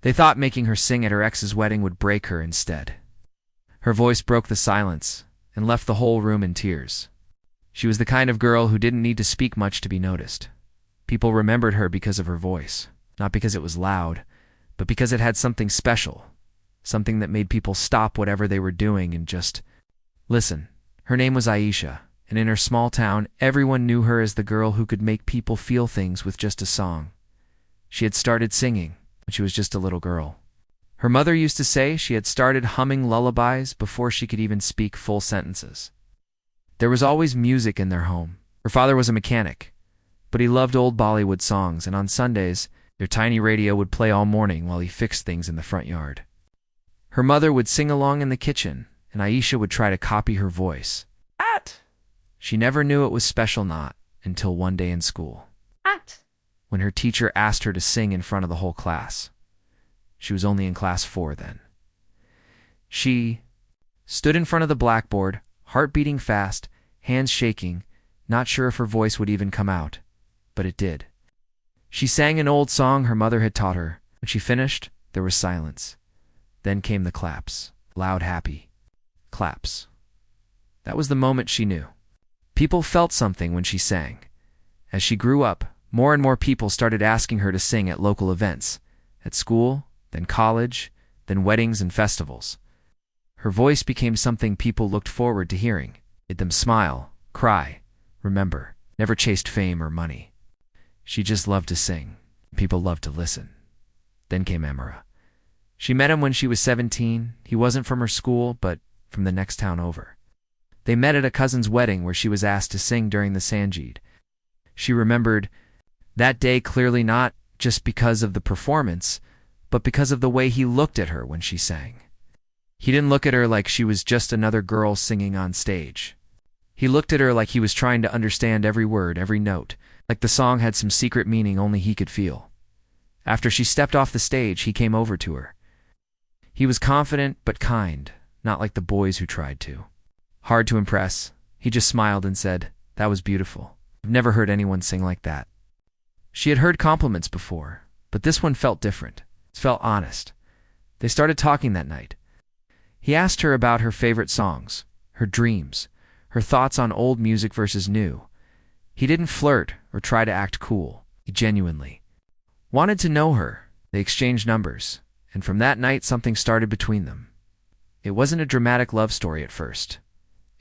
They thought making her sing at her ex's wedding would break her instead. Her voice broke the silence and left the whole room in tears. She was the kind of girl who didn't need to speak much to be noticed. People remembered her because of her voice, not because it was loud, but because it had something special, something that made people stop whatever they were doing and just listen. Her name was Aisha, and in her small town, everyone knew her as the girl who could make people feel things with just a song. She had started singing when she was just a little girl. Her mother used to say she had started humming lullabies before she could even speak full sentences. There was always music in their home. Her father was a mechanic, but he loved old Bollywood songs, and on Sundays, their tiny radio would play all morning while he fixed things in the front yard. Her mother would sing along in the kitchen, and Aisha would try to copy her voice. At! She never knew it was special not until one day in school. At! When her teacher asked her to sing in front of the whole class. She was only in class 4 then. She stood in front of the blackboard, heart beating fast, hands shaking, not sure if her voice would even come out, but it did. She sang an old song her mother had taught her. When she finished, there was silence. Then came the claps, loud, happy claps. That was the moment she knew. People felt something when she sang. As she grew up, more and more people started asking her to sing at local events, at school, then college, then weddings and festivals. Her voice became something people looked forward to hearing. It made them smile, cry, remember, never chased fame or money. She just loved to sing. People loved to listen. Then came Emira. She met him when she was 17. He wasn't from her school, but from the next town over. They met at a cousin's wedding where she was asked to sing during the Sangeet. She remembered that day clearly, not just because of the performance, but because of the way he looked at her when she sang. He didn't look at her like she was just another girl singing on stage. He looked at her like he was trying to understand every word, every note, like the song had some secret meaning only he could feel. After she stepped off the stage, he came over to her. He was confident but kind, not like the boys who tried to. Hard to impress, he just smiled and said, "That was beautiful. I've never heard anyone sing like that." She had heard compliments before, but this one felt different. It felt honest. They started talking that night. He asked her about her favorite songs, her dreams, her thoughts on old music versus new. He didn't flirt or try to act cool. He genuinely wanted to know her. They exchanged numbers, and from that night something started between them. It wasn't a dramatic love story at first.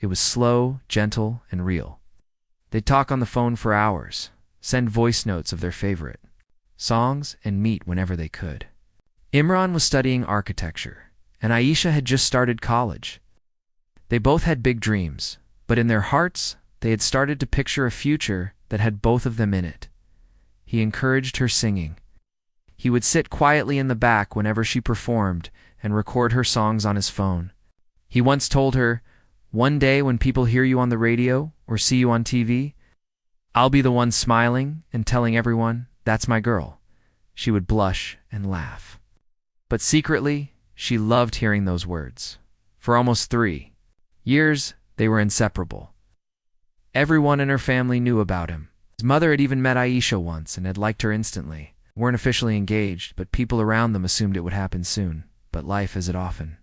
It was slow, gentle, and real. They'd talk on the phone for hours, send voice notes of their favorite songs, and meet whenever they could. Imran was studying architecture, and Aisha had just started college. They both had big dreams, but in their hearts, they had started to picture a future that had both of them in it. He encouraged her singing. He would sit quietly in the back whenever she performed and record her songs on his phone. He once told her, "One day when people hear you on the radio or see you on TV, I'll be the one smiling and telling everyone, 'That's my girl.'" She would blush and laugh. But secretly, she loved hearing those words. For almost 3 years, they were inseparable. Everyone in her family knew about him. His mother had even met Aisha once and had liked her instantly. They weren't officially engaged, but people around them assumed it would happen soon. But life, as it often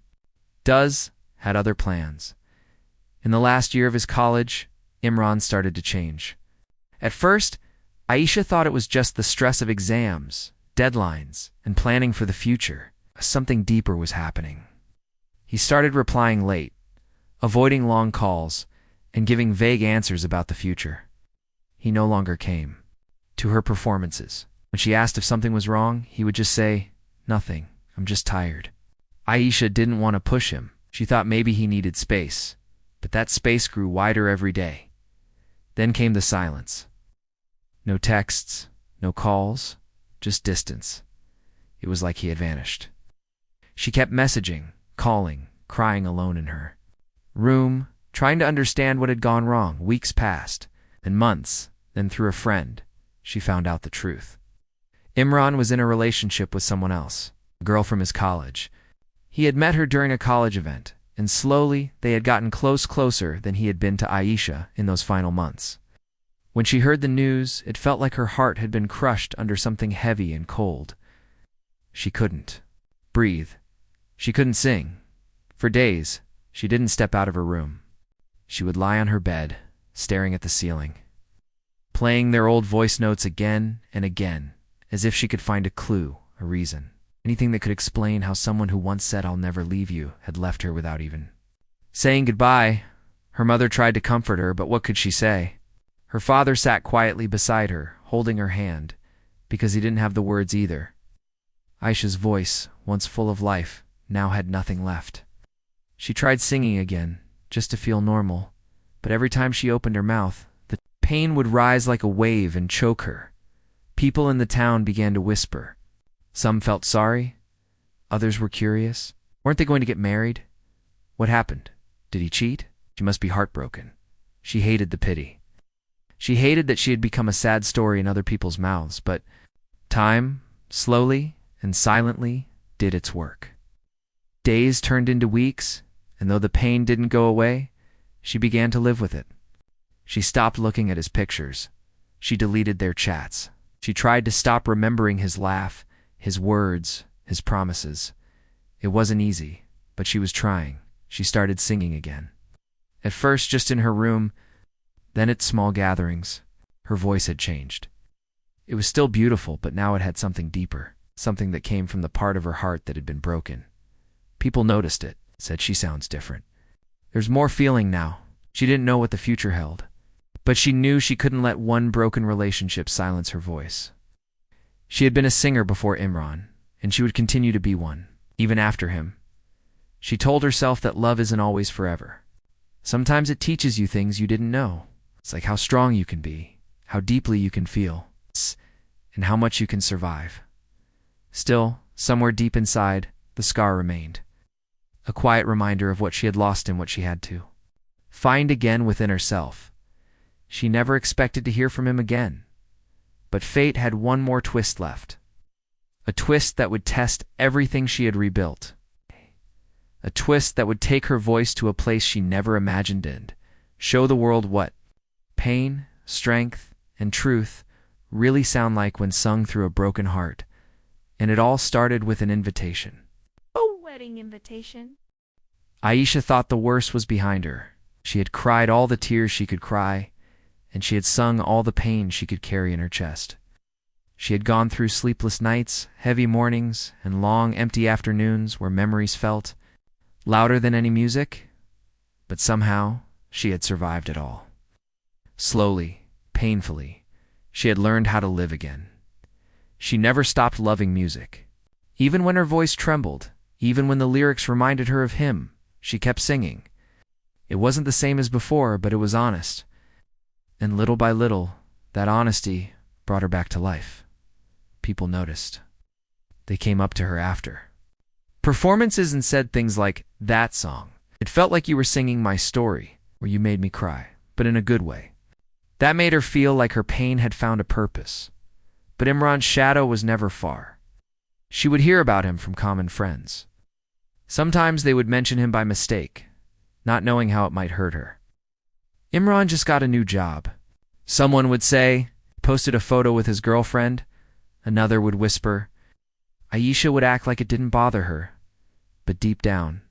does, had other plans. In the last year of his college, Imran started to change. At first, Aisha thought it was just the stress of exams, deadlines, and planning for the future. Something deeper was happening. He started replying late, avoiding long calls, and giving vague answers about the future. He no longer came to her performances. When she asked if something was wrong, he would just say, "Nothing, I'm just tired." Aisha didn't want to push him. She thought maybe he needed space, but that space grew wider every day. Then came the silence. No texts, no calls, just distance. It was like he had vanished. She kept messaging, calling, crying alone in her room, trying to understand what had gone wrong. Weeks passed, then months, then through a friend, she found out the truth. Imran was in a relationship with someone else, a girl from his college. He had met her during a college event, and slowly they had gotten closer than he had been to Aisha in those final months. When she heard the news, it felt like her heart had been crushed under something heavy and cold. She couldn't breathe. She couldn't sing. For days, she didn't step out of her room. She would lie on her bed, staring at the ceiling, playing their old voice notes again and again, as if she could find a clue, a reason, anything that could explain how someone who once said, "I'll never leave you," had left her without even saying goodbye. Her mother tried to comfort her, but what could she say? Her father sat quietly beside her, holding her hand, because he didn't have the words either. Aisha's voice, once full of life, now had nothing left. She tried singing again, just to feel normal, but every time she opened her mouth, the pain would rise like a wave and choke her. People in the town began to whisper. Some felt sorry. Others were curious. Weren't they going to get married? What happened? Did he cheat? She must be heartbroken. She hated the pity. She hated that she had become a sad story in other people's mouths, but time, slowly and silently, did its work. Days turned into weeks, and though the pain didn't go away, she began to live with it. She stopped looking at his pictures. She deleted their chats. She tried to stop remembering his laugh, his words, his promises. It wasn't easy, but she was trying. She started singing again. At first just in her room, then at small gatherings. Her voice had changed. It was still beautiful, but now it had something deeper, something that came from the part of her heart that had been broken. People noticed it, said she sounds different. There's more feeling now. She didn't know what the future held, but she knew she couldn't let one broken relationship silence her voice. She had been a singer before Imran, and she would continue to be one, even after him. She told herself that love isn't always forever. Sometimes it teaches you things you didn't know. It's like how strong you can be, how deeply you can feel, and how much you can survive. Still, somewhere deep inside, the scar remained. A quiet reminder of what she had lost and what she had to find again within herself. She never expected to hear from him again. But fate had one more twist left. A twist that would test everything she had rebuilt. A twist that would take her voice to a place she never imagined and show the world what pain, strength, and truth really sound like when sung through a broken heart. And it all started with an invitation. A wedding invitation? Aisha thought the worst was behind her. She had cried all the tears she could cry, and she had sung all the pain she could carry in her chest. She had gone through sleepless nights, heavy mornings, and long, empty afternoons where memories felt louder than any music, but somehow she had survived it all. Slowly, painfully, she had learned how to live again. She never stopped loving music. Even when her voice trembled, even when the lyrics reminded her of him, she kept singing. It wasn't the same as before, but it was honest. And little by little, that honesty brought her back to life. People noticed. They came up to her after performances and said things like, "That song. It felt like you were singing my story, or you made me cry, but in a good way." That made her feel like her pain had found a purpose. But Imran's shadow was never far. She would hear about him from common friends. Sometimes they would mention him by mistake, not knowing how it might hurt her. Imran just got a new job. Someone would say, posted a photo with his girlfriend. Another would whisper. Aisha would act like it didn't bother her, but deep down,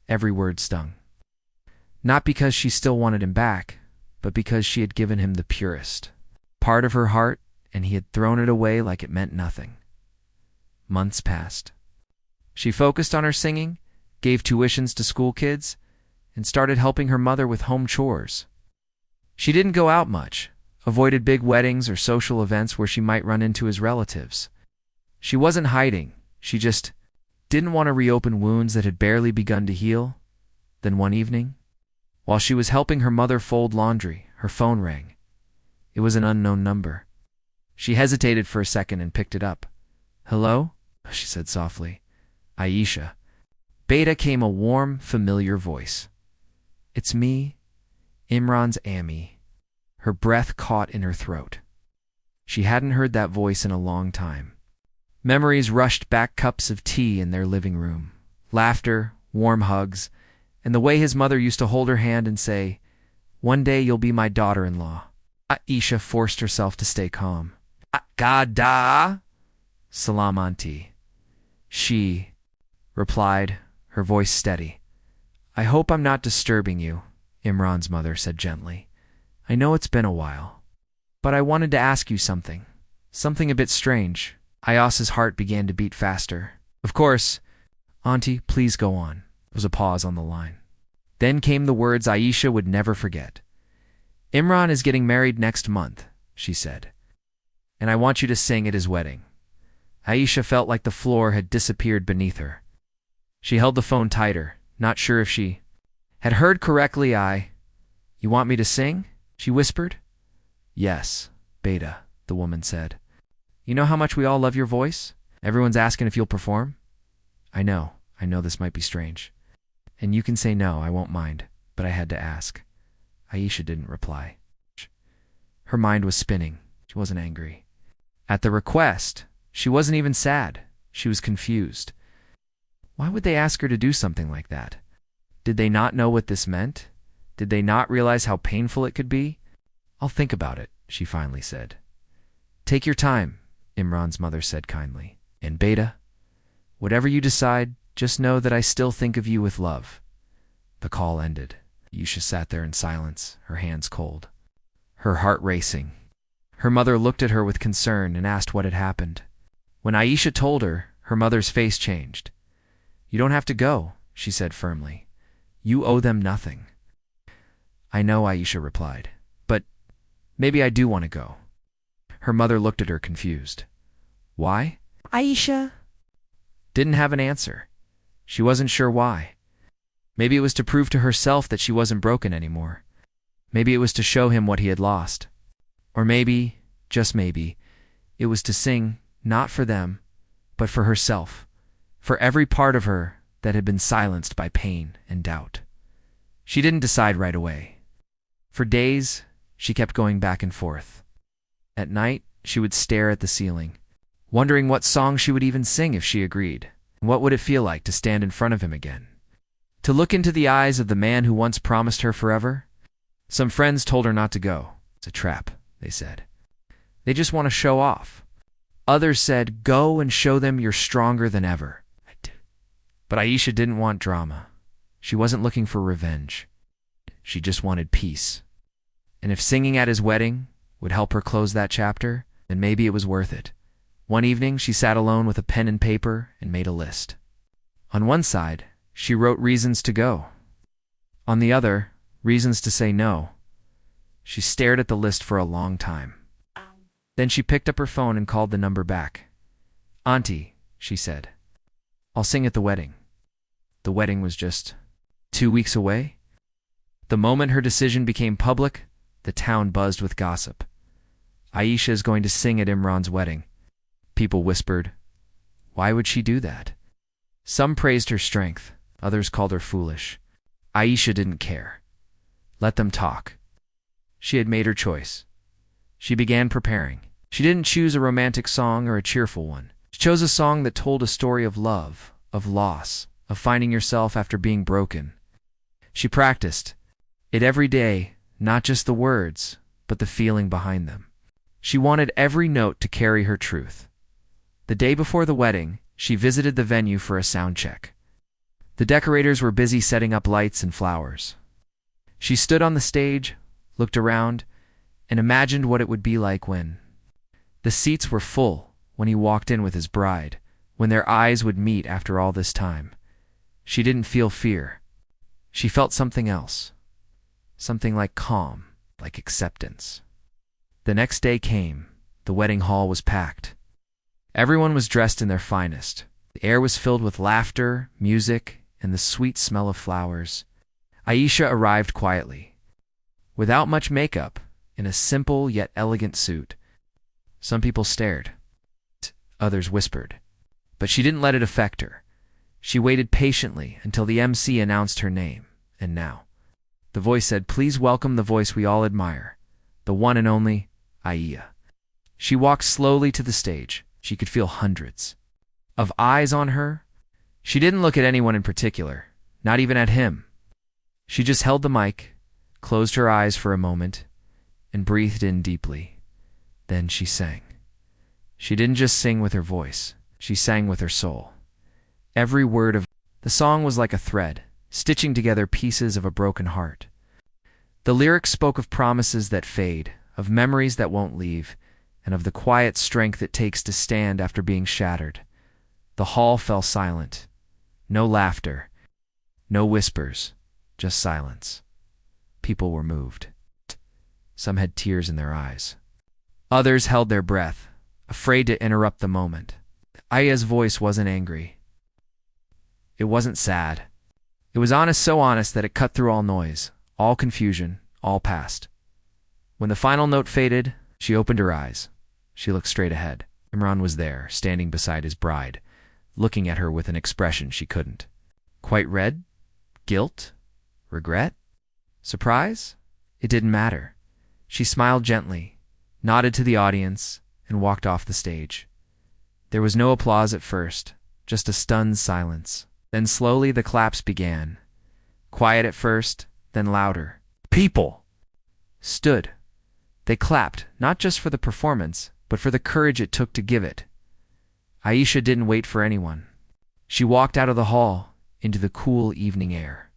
every word stung. Not because she still wanted him back, but because she had given him the purest part of her heart, and he had thrown it away like it meant nothing. Months passed. She focused on her singing, gave tuitions to school kids, and started helping her mother with home chores. She didn't go out much, avoided big weddings or social events where she might run into his relatives. She wasn't hiding, she just didn't want to reopen wounds that had barely begun to heal. Then one evening, while she was helping her mother fold laundry, her phone rang. It was an unknown number. She hesitated for a second and picked it up. "Hello?" she said softly. "Aisha." Beta came a warm, familiar voice. "It's me, Imran's Ami." Her breath caught in her throat. She hadn't heard that voice in a long time. Memories rushed back, cups of tea in their living room, laughter, warm hugs, and the way his mother used to hold her hand and say, "One day you'll be my daughter-in-law." Aisha forced herself to stay calm. "Gada, Salam auntie." She replied, her voice steady. I hope I'm not disturbing you, Imran's mother said gently. I know it's been a while, but I wanted to ask you something. Something a bit strange. Ayas's heart began to beat faster. Of course. Auntie, please go on. There was a pause on the line. Then came the words Aisha would never forget. Imran is getting married next month, she said, and I want you to sing at his wedding. Aisha felt like the floor had disappeared beneath her. She held the phone tighter, not sure if she had heard correctly. You want me to sing? She whispered. Yes, Beta, the woman said. You know how much we all love your voice? Everyone's asking if you'll perform. I know this might be strange. And you can say no, I won't mind, but I had to ask. Aisha didn't reply. Her mind was spinning. She wasn't angry. At the request, she wasn't even sad. She was confused. Why would they ask her to do something like that? Did they not know what this meant? Did they not realize how painful it could be? I'll think about it, she finally said. Take your time, Imran's mother said kindly. And Beta, whatever you decide, just know that I still think of you with love. The call ended. Aisha sat there in silence, her hands cold, her heart racing. Her mother looked at her with concern and asked what had happened. When Aisha told her, her mother's face changed. You don't have to go, she said firmly. You owe them nothing. I know, Aisha replied, but maybe I do want to go. Her mother looked at her confused. Why? Aisha didn't have an answer. She wasn't sure why. Maybe it was to prove to herself that she wasn't broken anymore. Maybe it was to show him what he had lost. Or maybe, just maybe, it was to sing, not for them, but for herself, for every part of her that had been silenced by pain and doubt. She didn't decide right away. For days, she kept going back and forth. At night, she would stare at the ceiling, wondering what song she would even sing if she agreed. What would it feel like to stand in front of him again? To look into the eyes of the man who once promised her forever? Some friends told her not to go. It's a trap, they said. They just want to show off. Others said, go and show them you're stronger than ever. But Aisha didn't want drama. She wasn't looking for revenge. She just wanted peace. And if singing at his wedding would help her close that chapter, then maybe it was worth it. One evening, she sat alone with a pen and paper and made a list. On one side, she wrote reasons to go. On the other, reasons to say no. She stared at the list for a long time. Then she picked up her phone and called the number back. Auntie, she said, I'll sing at the wedding. The wedding was just 2 weeks away. The moment her decision became public, the town buzzed with gossip. Aisha is going to sing at Imran's wedding. People whispered, why would she do that? Some praised her strength, others called her foolish. Aisha didn't care. Let them talk. She had made her choice. She began preparing. She didn't choose a romantic song or a cheerful one. She chose a song that told a story of love, of loss, of finding yourself after being broken. She practiced it every day, not just the words, but the feeling behind them. She wanted every note to carry her truth. The day before the wedding, she visited the venue for a sound check. The decorators were busy setting up lights and flowers. She stood on the stage, looked around, and imagined what it would be like when the seats were full, when he walked in with his bride, when their eyes would meet after all this time. She didn't feel fear. She felt something else. Something like calm, like acceptance. The next day came. The wedding hall was packed. Everyone was dressed in their finest. The air was filled with laughter, music, and the sweet smell of flowers. Aisha arrived quietly, without much makeup, in a simple yet elegant suit. Some people stared. Others whispered. But she didn't let it affect her. She waited patiently until the MC announced her name. And now, the voice said, please welcome the voice we all admire, the one and only Aisha. She walked slowly to the stage. She could feel hundreds of eyes on her. She didn't look at anyone in particular, not even at him. She just held the mic, closed her eyes for a moment, and breathed in deeply. Then she sang. She didn't just sing with her voice. She sang with her soul. Every word of the song was like a thread, stitching together pieces of a broken heart. The lyrics spoke of promises that fade, of memories that won't leave, and of the quiet strength it takes to stand after being shattered. The hall fell silent. No laughter, no whispers, just silence. People were moved. Some had tears in their eyes. Others held their breath, afraid to interrupt the moment. Aya's voice wasn't angry. It wasn't sad. It was honest, so honest that it cut through all noise, all confusion, all past. When the final note faded, she opened her eyes. She looked straight ahead. Imran was there, standing beside his bride, looking at her with an expression she couldn't quite read. Guilt? Regret? Surprise? It didn't matter. She smiled gently, nodded to the audience, and walked off the stage. There was no applause at first, just a stunned silence. Then slowly the claps began. Quiet at first, then louder. People stood. They clapped, not just for the performance, but for the courage it took to give it. Aisha didn't wait for anyone. She walked out of the hall, into the cool evening air.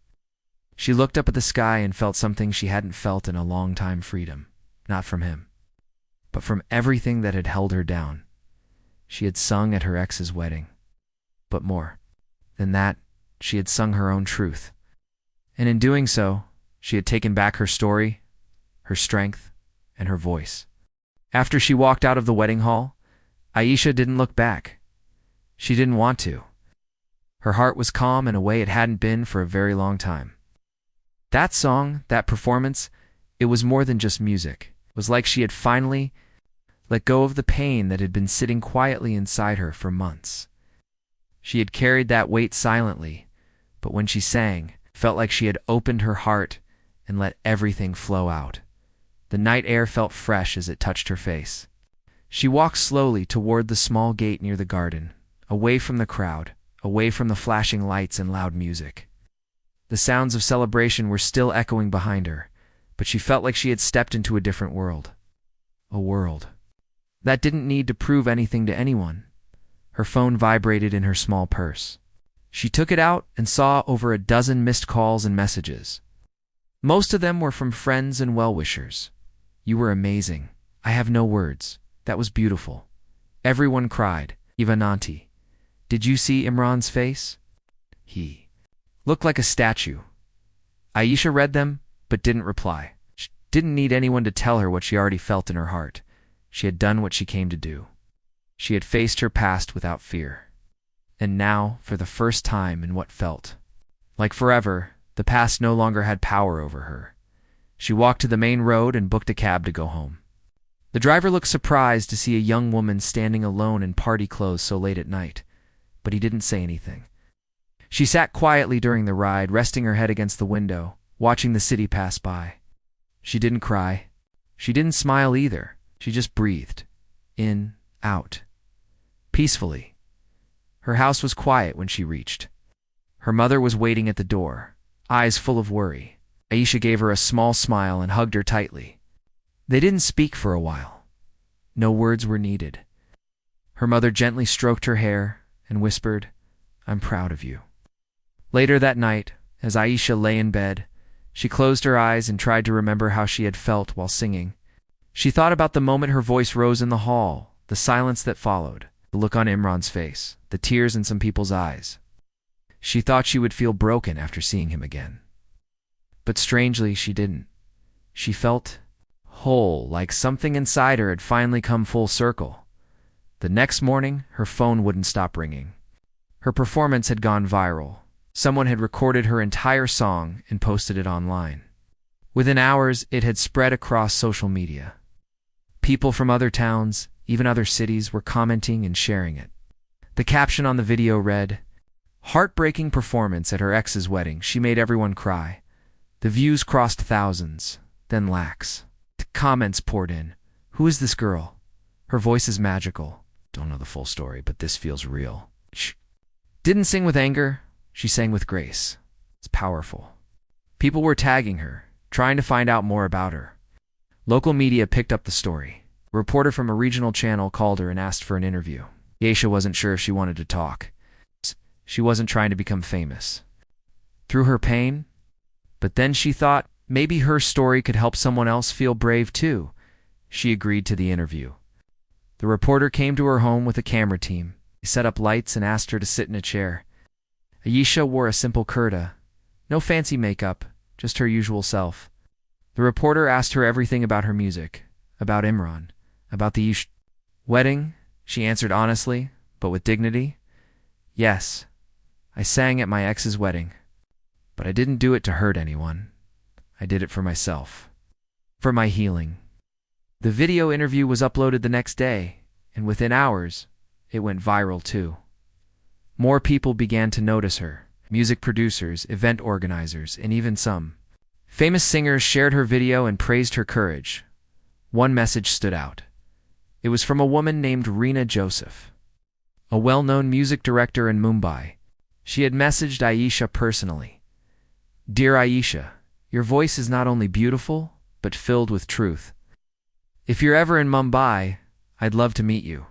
She looked up at the sky and felt something she hadn't felt in a long time: freedom, not from him, but from everything that had held her down. She had sung at her ex's wedding. But more than that, she had sung her own truth. And in doing so, she had taken back her story, her strength, and her voice. After she walked out of the wedding hall, Aisha didn't look back. She didn't want to. Her heart was calm in a way it hadn't been for a very long time. That song, that performance, it was more than just music. It was like she had finally let go of the pain that had been sitting quietly inside her for months. She had carried that weight silently, but when she sang, it felt like she had opened her heart and let everything flow out. The night air felt fresh as it touched her face. She walked slowly toward the small gate near the garden, away from the crowd, away from the flashing lights and loud music. The sounds of celebration were still echoing behind her, but she felt like she had stepped into a different world. A world that didn't need to prove anything to anyone. Her phone vibrated in her small purse. She took it out and saw over a dozen missed calls and messages. Most of them were from friends and well-wishers. "You were amazing. I have no words. That was beautiful." Everyone cried. Even Auntie. "Did you see Imran's face? He looked like a statue." Aisha read them, but didn't reply. She didn't need anyone to tell her what she already felt in her heart. She had done what she came to do. She had faced her past without fear. And now, for the first time in what felt like forever, the past no longer had power over her. She walked to the main road and booked a cab to go home. The driver looked surprised to see a young woman standing alone in party clothes so late at night, but he didn't say anything. She sat quietly during the ride, resting her head against the window, watching the city pass by. She didn't cry. She didn't smile either. She just breathed. In, out. Peacefully. Her house was quiet when she reached. Her mother was waiting at the door, eyes full of worry. Aisha gave her a small smile and hugged her tightly. They didn't speak for a while. No words were needed. Her mother gently stroked her hair and whispered, "I'm proud of you." Later that night, as Aisha lay in bed, she closed her eyes and tried to remember how she had felt while singing. She thought about the moment her voice rose in the hall, the silence that followed, the look on Imran's face, the tears in some people's eyes. She thought she would feel broken after seeing him again. But strangely, she didn't. She felt whole, like something inside her had finally come full circle. The next morning, her phone wouldn't stop ringing. Her performance had gone viral. Someone had recorded her entire song and posted it online. Within hours, it had spread across social media. People from other towns, even other cities, were commenting and sharing it. The caption on the video read, "Heartbreaking performance at her ex's wedding. She made everyone cry." The views crossed thousands, then lakhs. The comments poured in. "Who is this girl? Her voice is magical. Don't know the full story, but this feels real. Shh." Didn't sing with anger. She sang with grace. It's powerful. People were tagging her, trying to find out more about her. Local media picked up the story. A reporter from a regional channel called her and asked for an interview. Aisha wasn't sure if she wanted to talk. She wasn't trying to become famous. Through her pain? But then she thought maybe her story could help someone else feel brave too. She agreed to the interview. The reporter came to her home with a camera team. He set up lights and asked her to sit in a chair. Aisha wore a simple kurta. No fancy makeup, just her usual self. The reporter asked her everything about her music, about Imran, about the wedding. She answered honestly, but with dignity. Yes, I sang at my ex's wedding, but I didn't do it to hurt anyone. I did it for myself, for my healing. The video interview was uploaded the next day, and within hours, it went viral too. More people began to notice her. Music producers, event organizers, and even some famous singers shared her video and praised her courage. One message stood out. It was from a woman named Reena Joseph, a well-known music director in Mumbai. She had messaged Aisha personally. Dear Aisha, your voice is not only beautiful, but filled with truth. If you're ever in Mumbai, I'd love to meet you.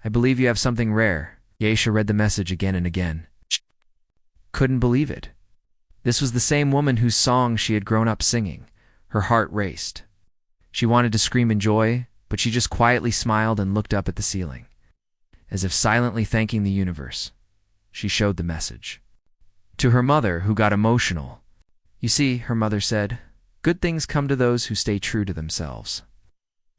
I believe you have something rare. Aisha read the message again and again. She couldn't believe it. This was the same woman whose song she had grown up singing. Her heart raced. She wanted to scream in joy, but she just quietly smiled and looked up at the ceiling, as if silently thanking the universe. She showed the message to her mother, who got emotional. You see, her mother said, good things come to those who stay true to themselves.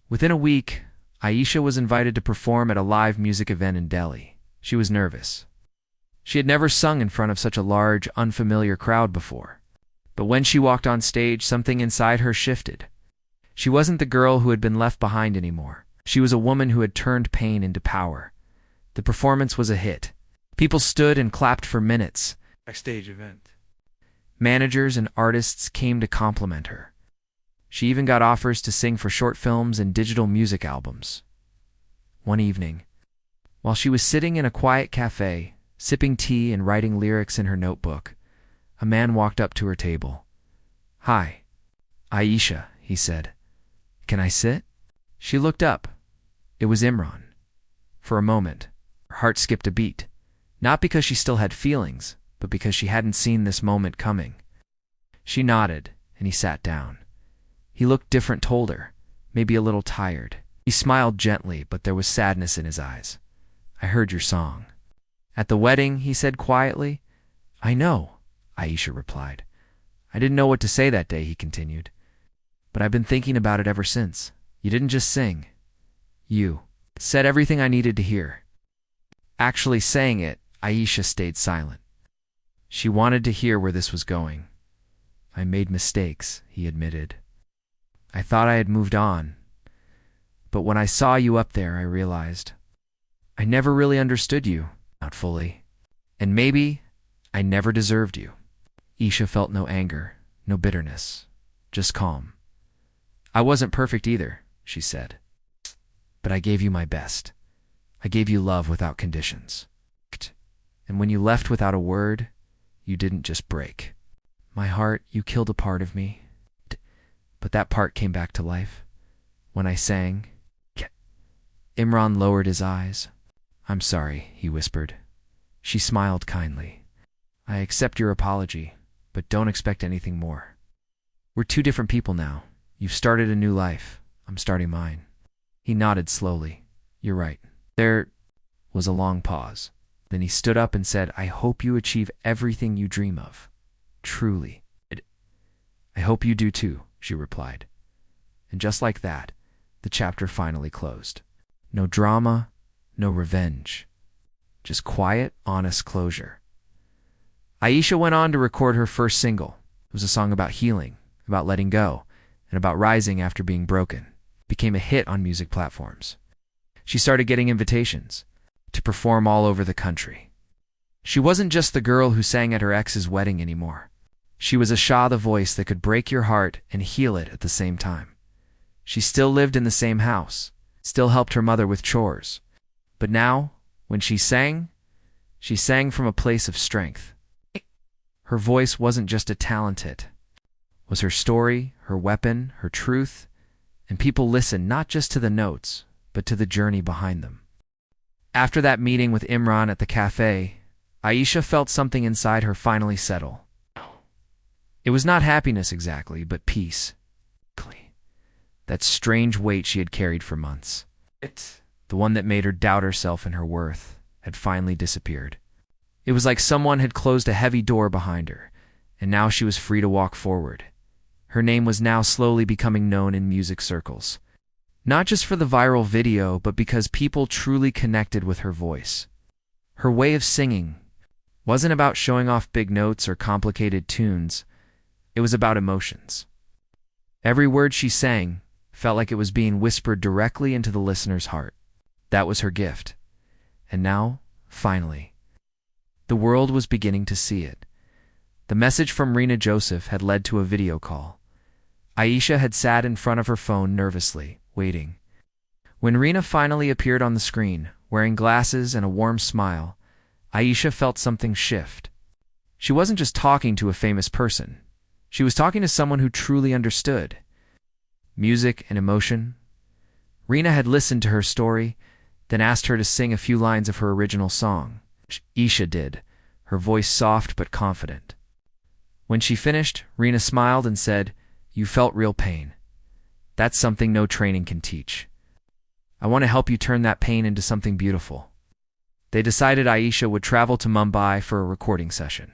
Within a week, Aisha was invited to perform at a live music event in Delhi. She was nervous. She had never sung in front of such a large, unfamiliar crowd before. But when she walked on stage, something inside her shifted. She wasn't the girl who had been left behind anymore. She was a woman who had turned pain into power. The performance was a hit. People stood and clapped for minutes. Backstage event. Managers and artists came to compliment her. She even got offers to sing for short films and digital music albums. One evening, while she was sitting in a quiet cafe, sipping tea and writing lyrics in her notebook, a man walked up to her table. Hi, Aisha, he said. Can I sit? She looked up. It was Imran. For a moment, her heart skipped a beat, not because she still had feelings, but because she hadn't seen this moment coming. She nodded, and he sat down. He looked different, told her, maybe a little tired. He smiled gently, but there was sadness in his eyes. I heard your song. At the wedding, he said quietly. I know, Aisha replied. I didn't know what to say that day, he continued. But I've been thinking about it ever since. You didn't just sing. You said everything I needed to hear. Actually saying it, Aisha stayed silent. She wanted to hear where this was going. I made mistakes, he admitted. I thought I had moved on. But when I saw you up there, I realized I never really understood you, not fully. And maybe I never deserved you. Aisha felt no anger, no bitterness, just calm. I wasn't perfect either, she said. But I gave you my best. I gave you love without conditions. And when you left without a word, you didn't just break my heart. You killed a part of me. But that part came back to life. When I sang, Imran lowered his eyes. I'm sorry, he whispered. She smiled kindly. I accept your apology, but don't expect anything more. We're two different people now. You've started a new life. I'm starting mine. He nodded slowly. You're right. There was a long pause. Then he stood up and said, I hope you achieve everything you dream of. Truly. I hope you do too, she replied. And just like that, the chapter finally closed. No drama, no revenge. Just quiet, honest closure. Aisha went on to record her first single. It was a song about healing, about letting go, and about rising after being broken. It became a hit on music platforms. She started getting invitations to perform all over the country. She wasn't just the girl who sang at her ex's wedding anymore. She was Aisha, the voice that could break your heart and heal it at the same time. She still lived in the same house, still helped her mother with chores. But now, when she sang from a place of strength. Her voice wasn't just a talent hit. It was her story, her weapon, her truth, and people listened not just to the notes, but to the journey behind them. After that meeting with Imran at the cafe, Aisha felt something inside her finally settle. It was not happiness exactly, but peace. That strange weight she had carried for months, the one that made her doubt herself and her worth, had finally disappeared. It was like someone had closed a heavy door behind her, and now she was free to walk forward. Her name was now slowly becoming known in music circles. Not just for the viral video, but because people truly connected with her voice. Her way of singing wasn't about showing off big notes or complicated tunes. It was about emotions. Every word she sang felt like it was being whispered directly into the listener's heart. That was her gift. And now, finally, the world was beginning to see it. The message from Rena Joseph had led to a video call. Aisha had sat in front of her phone nervously, waiting. When Rena finally appeared on the screen, wearing glasses and a warm smile, Aisha felt something shift. She wasn't just talking to a famous person. She was talking to someone who truly understood music and emotion. Rena had listened to her story, then asked her to sing a few lines of her original song. Aisha did, her voice soft but confident. When she finished, Rena smiled and said, "You felt real pain. That's something no training can teach. I want to help you turn that pain into something beautiful." They decided Aisha would travel to Mumbai for a recording session.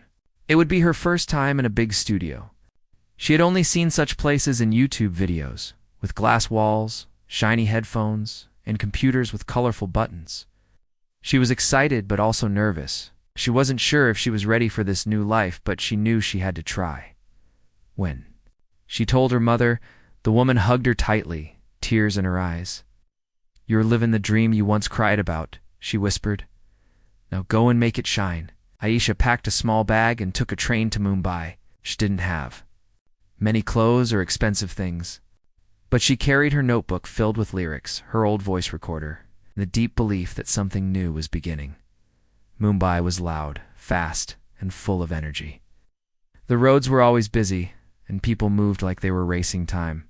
It would be her first time in a big studio. She had only seen such places in YouTube videos, with glass walls, shiny headphones, and computers with colorful buttons. She was excited but also nervous. She wasn't sure if she was ready for this new life, but she knew she had to try. When she told her mother, the woman hugged her tightly, tears in her eyes. "You're living the dream you once cried about," she whispered. "Now go and make it shine." Aisha packed a small bag and took a train to Mumbai. She didn't have many clothes or expensive things, but she carried her notebook filled with lyrics, her old voice recorder, and the deep belief that something new was beginning. Mumbai was loud, fast, and full of energy. The roads were always busy, and people moved like they were racing time.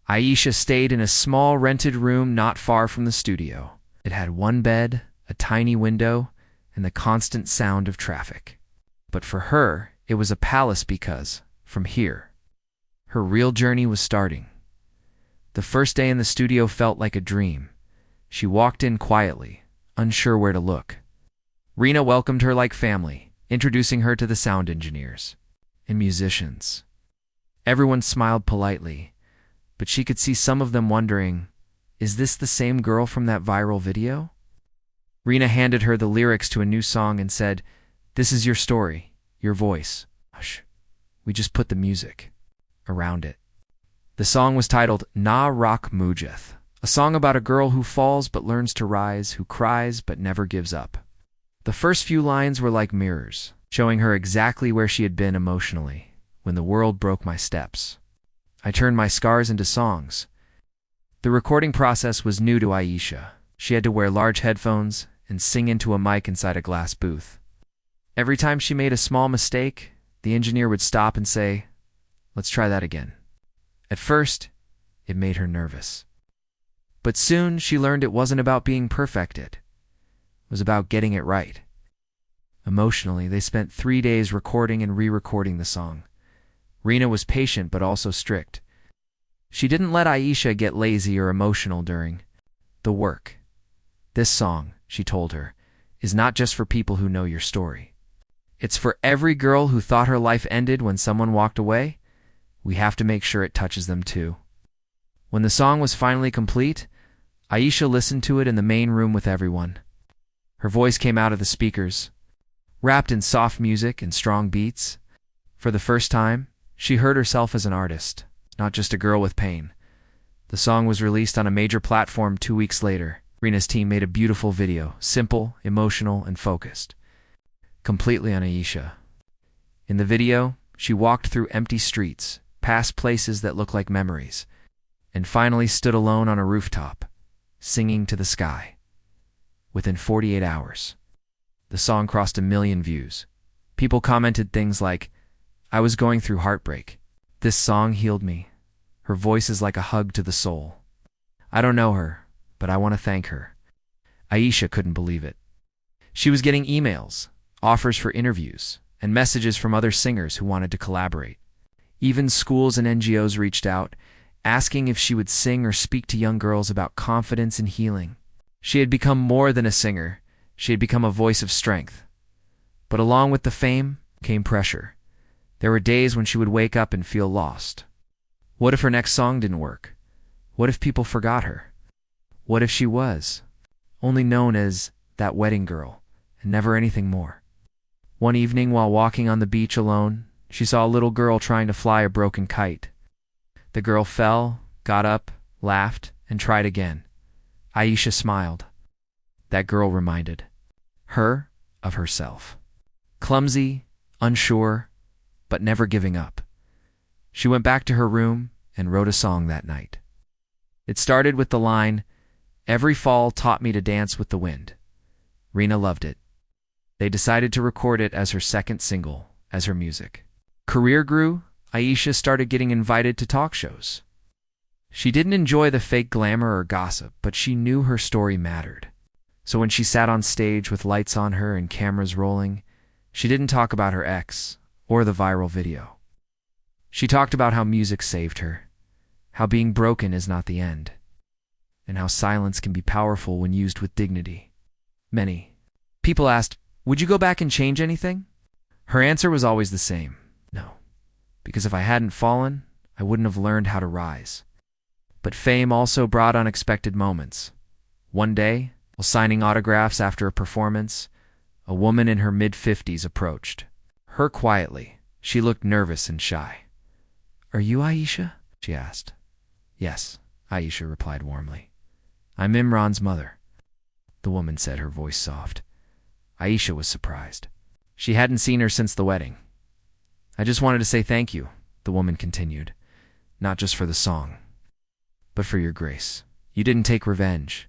Aisha stayed in a small rented room not far from the studio. It had one bed, a tiny window, and the constant sound of traffic. But for her, it was a palace because, from here, her real journey was starting. The first day in the studio felt like a dream. She walked in quietly, unsure where to look. Rena welcomed her like family, introducing her to the sound engineers and musicians. Everyone smiled politely, but she could see some of them wondering, is this the same girl from that viral video? Rena handed her the lyrics to a new song and said, "This is your story, your voice. Hush. We just put the music around it." The song was titled Na Rak Mujeth, a song about a girl who falls but learns to rise, who cries but never gives up. The first few lines were like mirrors, showing her exactly where she had been emotionally. "When the world broke my steps, I turned my scars into songs." The recording process was new to Aisha. She had to wear large headphones and sing into a mic inside a glass booth. Every time she made a small mistake, the engineer would stop and say, "Let's try that again." At first, it made her nervous. But soon she learned it wasn't about being perfected. It was about getting it right. Emotionally, they spent 3 days recording and re-recording the song. Rena was patient but also strict. She didn't let Aisha get lazy or emotional during the work. "This song," she told her, "is not just for people who know your story. It's for every girl who thought her life ended when someone walked away. We have to make sure it touches them too." When the song was finally complete, Aisha listened to it in the main room with everyone. Her voice came out of the speakers, wrapped in soft music and strong beats. For the first time, she heard herself as an artist, not just a girl with pain. The song was released on a major platform 2 weeks later. Rena's team made a beautiful video, simple, emotional, and focused, completely on Aisha. In the video, she walked through empty streets, past places that looked like memories, and finally stood alone on a rooftop, singing to the sky. Within 48 hours, the song crossed 1 million views. People commented things like, "I was going through heartbreak. This song healed me. Her voice is like a hug to the soul. I don't know her, but I want to thank her." Aisha couldn't believe it. She was getting emails, offers for interviews, and messages from other singers who wanted to collaborate. Even schools and NGOs reached out, asking if she would sing or speak to young girls about confidence and healing. She had become more than a singer. She had become a voice of strength. But along with the fame came pressure. There were days when she would wake up and feel lost. What if her next song didn't work? What if people forgot her? What if she was only known as that wedding girl and never anything more? One evening, while walking on the beach alone, she saw a little girl trying to fly a broken kite. The girl fell, got up, laughed, and tried again. Aisha smiled. That girl reminded her of herself. Clumsy, unsure, but never giving up. She went back to her room and wrote a song that night. It started with the line, "Every fall taught me to dance with the wind." Rina loved it. They decided to record it as her second single, as her music. Career grew. Aisha started getting invited to talk shows. She didn't enjoy the fake glamour or gossip, but she knew her story mattered. So when she sat on stage with lights on her and cameras rolling, she didn't talk about her ex or the viral video. She talked about how music saved her, how being broken is not the end, and how silence can be powerful when used with dignity. Many people asked, "Would you go back and change anything?" Her answer was always the same: no. Because if I hadn't fallen, I wouldn't have learned how to rise. But fame also brought unexpected moments. One day, while signing autographs after a performance, a woman in her mid-50s approached her quietly. She looked nervous and shy. "Are you Aisha?" she asked. "Yes," Aisha replied warmly. "I'm Imran's mother," the woman said, her voice soft. Aisha was surprised. She hadn't seen her since the wedding. "I just wanted to say thank you," the woman continued. "Not just for the song, but for your grace. You didn't take revenge.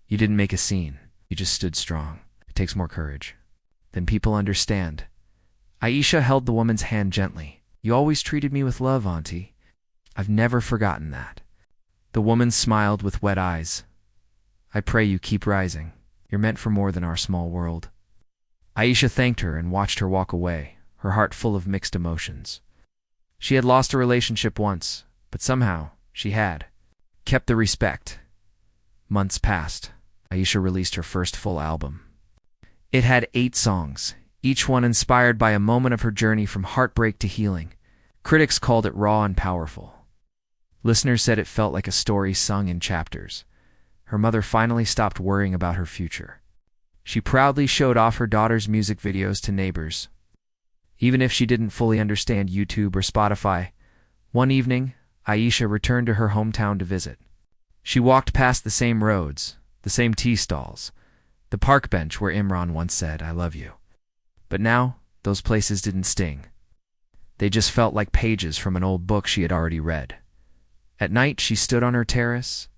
You didn't make a scene. You just stood strong. It takes more courage. Then people understand." Aisha held the woman's hand gently. "You always treated me with love, Auntie. I've never forgotten that." The woman smiled with wet eyes. "I pray you keep rising. You're meant for more than our small world." Aisha thanked her and watched her walk away, her heart full of mixed emotions. She had lost a relationship once, but somehow she had kept the respect. Months passed. Aisha released her first full album. It had 8 songs, each one inspired by a moment of her journey from heartbreak to healing. Critics called it raw and powerful. Listeners said it felt like a story sung in chapters. Her mother finally stopped worrying about her future. She proudly showed off her daughter's music videos to neighbors. Even if she didn't fully understand YouTube or Spotify, one evening, Aisha returned to her hometown to visit. She walked past the same roads, the same tea stalls, the park bench where Imran once said, "I love you." But now, those places didn't sting. They just felt like pages from an old book she had already read. At night, she stood on her terrace,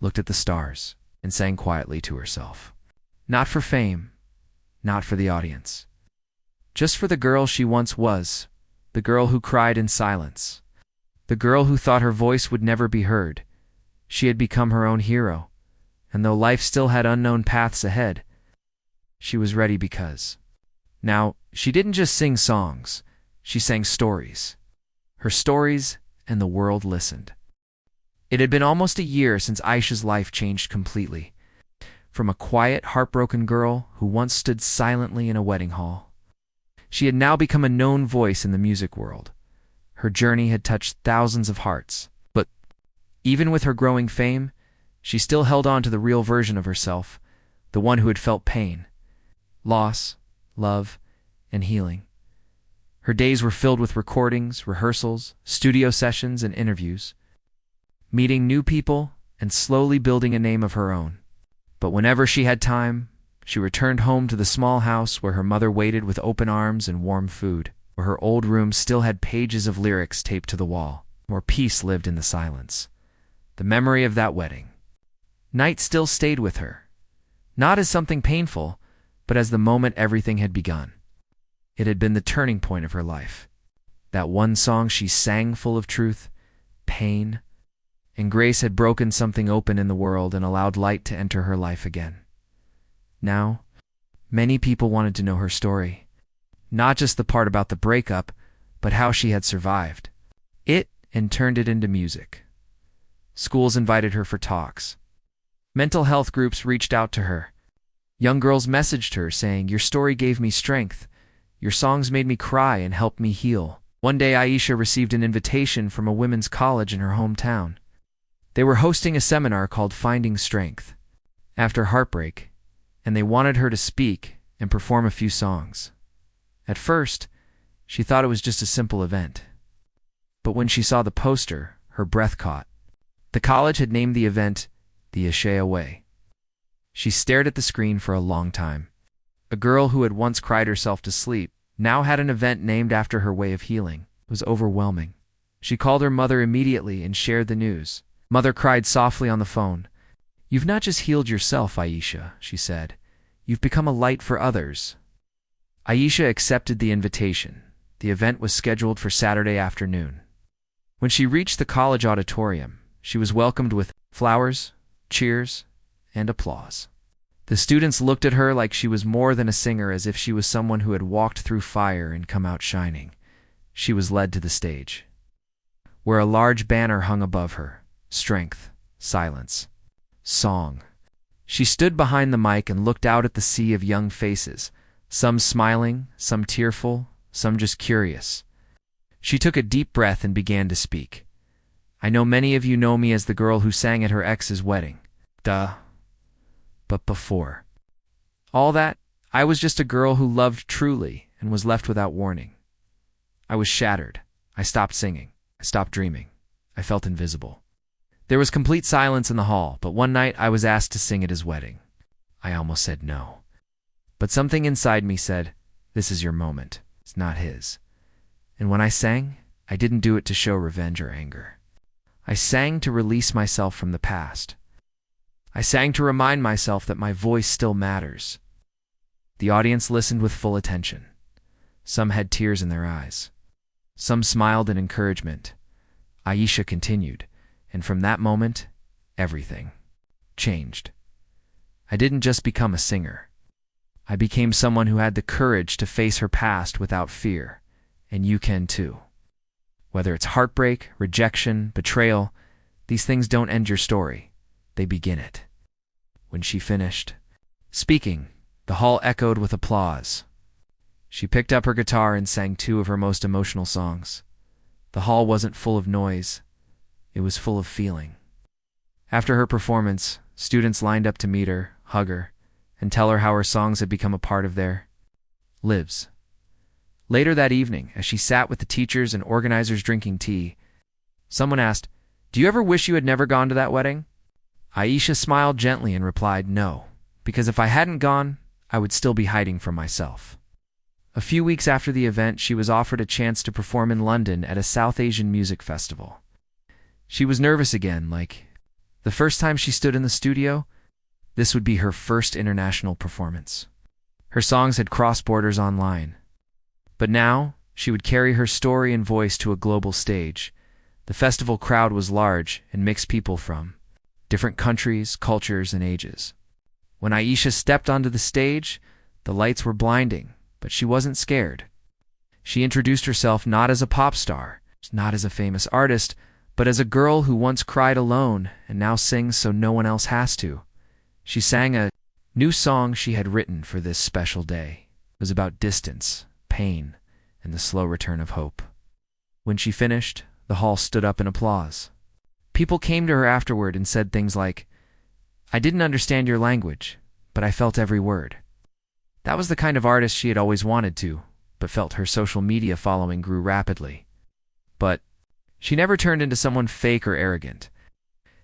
looked at the stars, and sang quietly to herself. Not for fame, not for the audience. Just for the girl she once was, the girl who cried in silence, the girl who thought her voice would never be heard. She had become her own hero, and though life still had unknown paths ahead, she was ready because. Now, she didn't just sing songs, she sang stories. Her stories, and the world listened. It had been almost a year since Aisha's life changed completely. From a quiet, heartbroken girl who once stood silently in a wedding hall, she had now become a known voice in the music world. Her journey had touched thousands of hearts, but even with her growing fame, she still held on to the real version of herself, the one who had felt pain, loss, love, and healing. Her days were filled with recordings, rehearsals, studio sessions, and interviews, meeting new people and slowly building a name of her own. But whenever she had time, she returned home to the small house where her mother waited with open arms and warm food, where her old room still had pages of lyrics taped to the wall, where peace lived in the silence. The memory of that wedding night still stayed with her, not as something painful, but as the moment everything had begun. It had been the turning point of her life. That one song she sang full of truth, pain, and grace had broken something open in the world and allowed light to enter her life again. Now, many people wanted to know her story. not just the part about the breakup, but how she had survived it and turned it into music. Schools invited her for talks. Mental health groups reached out to her. Young girls messaged her saying, "Your story gave me strength. Your songs made me cry and helped me heal." One day, Aisha received an invitation from a women's college in her hometown. They were hosting a seminar called Finding Strength After Heartbreak, and they wanted her to speak and perform a few songs. At first, she thought it was just a simple event. But when she saw the poster, her breath caught. The college had named the event the Aisha Way. She stared at the screen for a long time. A girl who had once cried herself to sleep now had an event named after her way of healing. It was overwhelming. She called her mother immediately and shared the news. Mother cried softly on the phone. "You've not just healed yourself, Aisha," she said. "You've become a light for others." Aisha accepted the invitation. The event was scheduled for Saturday afternoon. When she reached the college auditorium, she was welcomed with flowers, cheers, and applause. The students looked at her like she was more than a singer, as if she was someone who had walked through fire and come out shining. She was led to the stage, where a large banner hung above her. Strength, silence, song. She stood behind the mic and looked out at the sea of young faces, some smiling, some tearful, some just curious. She took a deep breath and began to speak. "I know many of you know me as the girl who sang at her ex's wedding. Duh. But before all that, I was just a girl who loved truly and was left without warning. I was shattered. I stopped singing. I stopped dreaming. I felt invisible." There was complete silence in the hall, but one night I was asked to sing at his wedding. I almost said no. But something inside me said, "This is your moment. It's not his." And when I sang, I didn't do it to show revenge or anger. I sang to release myself from the past. I sang to remind myself that my voice still matters. The audience listened with full attention. Some had tears in their eyes. Some smiled in encouragement. Aisha continued, and from that moment, everything changed. I didn't just become a singer. I became someone who had the courage to face her past without fear, and you can too. Whether it's heartbreak, rejection, betrayal, these things don't end your story. They begin it. When she finished speaking, the hall echoed with applause. She picked up her guitar and sang two of her most emotional songs. The hall wasn't full of noise. It was full of feeling. After her performance, students lined up to meet her, hug her, and tell her how her songs had become a part of their lives. Later that evening, as she sat with the teachers and organizers drinking tea, someone asked, "Do you ever wish you had never gone to that wedding?" Aisha smiled gently and replied, "No, because if I hadn't gone, I would still be hiding from myself." A few weeks after the event, she was offered a chance to perform in London at a South Asian music festival. She was nervous again, like the first time she stood in the studio. This would be her first international performance. Her songs had crossed borders online. But now, she would carry her story and voice to a global stage. The festival crowd was large and mixed people from different countries, cultures, and ages. When Aisha stepped onto the stage, the lights were blinding, but she wasn't scared. She introduced herself not as a pop star, not as a famous artist, but as a girl who once cried alone and now sings so no one else has to. She sang a new song she had written for this special day. It was about distance, pain, and the slow return of hope. When she finished, the hall stood up in applause. People came to her afterward and said things like, "I didn't understand your language, but I felt every word." That was the kind of artist she had always wanted to, but felt her social media following grew rapidly. But she never turned into someone fake or arrogant.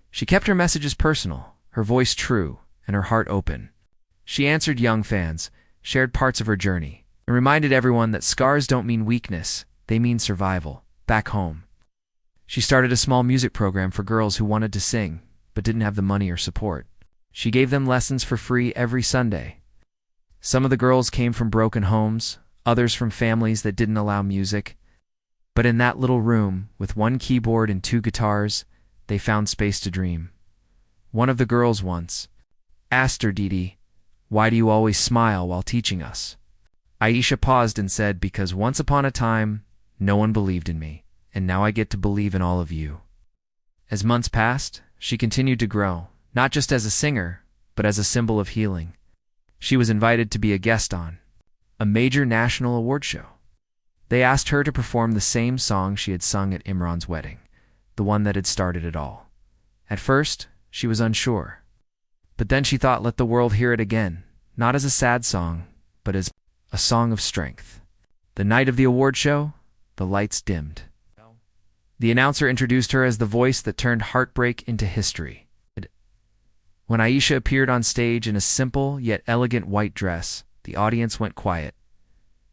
She kept her messages personal, her voice true, and her heart open. She answered young fans, shared parts of her journey, and reminded everyone that scars don't mean weakness, they mean survival, back home. She started a small music program for girls who wanted to sing, but didn't have the money or support. She gave them lessons for free every Sunday. Some of the girls came from broken homes, others from families that didn't allow music. But in that little room, with one keyboard and two guitars, they found space to dream. One of the girls once asked her, "Didi, why do you always smile while teaching us?" Aisha paused and said, because once upon a time, no one believed in me, and now I get to believe in all of you. As months passed, she continued to grow, not just as a singer, but as a symbol of healing. She was invited to be a guest on a major national award show. They asked her to perform the same song she had sung at Imran's wedding, the one that had started it all. At first, she was unsure. But then she thought, let the world hear it again, not as a sad song, but as a song of strength. The night of the award show, the lights dimmed. The announcer introduced her as the voice that turned heartbreak into history. When Aisha appeared on stage in a simple yet elegant white dress, the audience went quiet.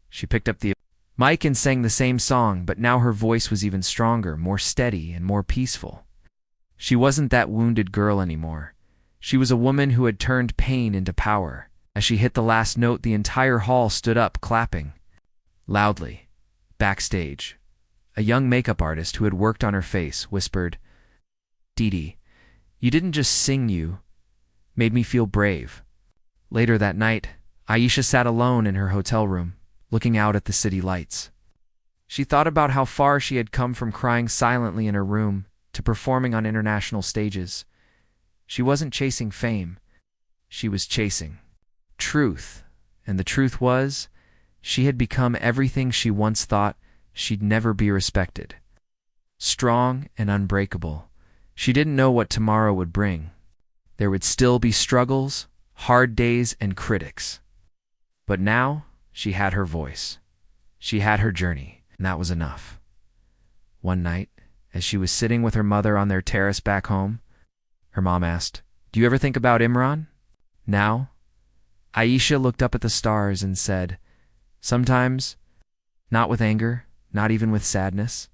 She picked up the mic and sang the same song, but now her voice was even stronger, more steady, and more peaceful. She wasn't that wounded girl anymore. She was a woman who had turned pain into power. As she hit the last note, the entire hall stood up, clapping loudly. Backstage, a young makeup artist who had worked on her face whispered, "Didi, you didn't just sing, you made me feel brave." Later that night, Aisha sat alone in her hotel room, looking out at the city lights. She thought about how far she had come from crying silently in her room to performing on international stages. She wasn't chasing fame. She was chasing truth. And the truth was, she had become everything she once thought she'd never be respected. Strong and unbreakable. She didn't know what tomorrow would bring. There would still be struggles, hard days, and critics. But now, she had her voice. She had her journey, and that was enough. One night, as she was sitting with her mother on their terrace back home, her mom asked, "Do you ever think about Imran?" Now, Aisha looked up at the stars and said, "Sometimes, not with anger, not even with sadness.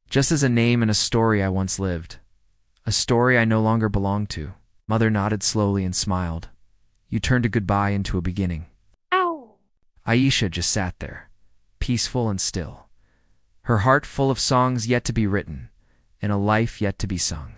Just as a name in a story I once lived. A story I no longer belong to." Mother nodded slowly and smiled. "You turned a goodbye into a beginning." Ow! Aisha just sat there, peaceful and still, her heart full of songs yet to be written, and a life yet to be sung.